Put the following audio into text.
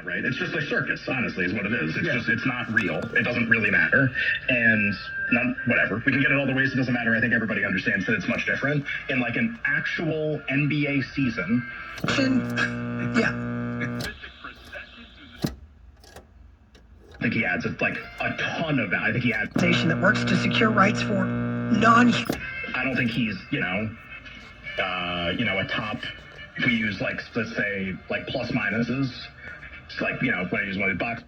not, right? It's just a circus, honestly, is what it is. It's just, it's not real. It doesn't really matter. And whatever. We can get it all the ways. It doesn't matter. I think everybody understands that it's much different. In like an actual NBA season. I think he adds like a ton of value. I think he adds station that works to secure rights for I don't think he's, a top. If we use like, let's say, like plus minuses, it's like, when I use one of the box.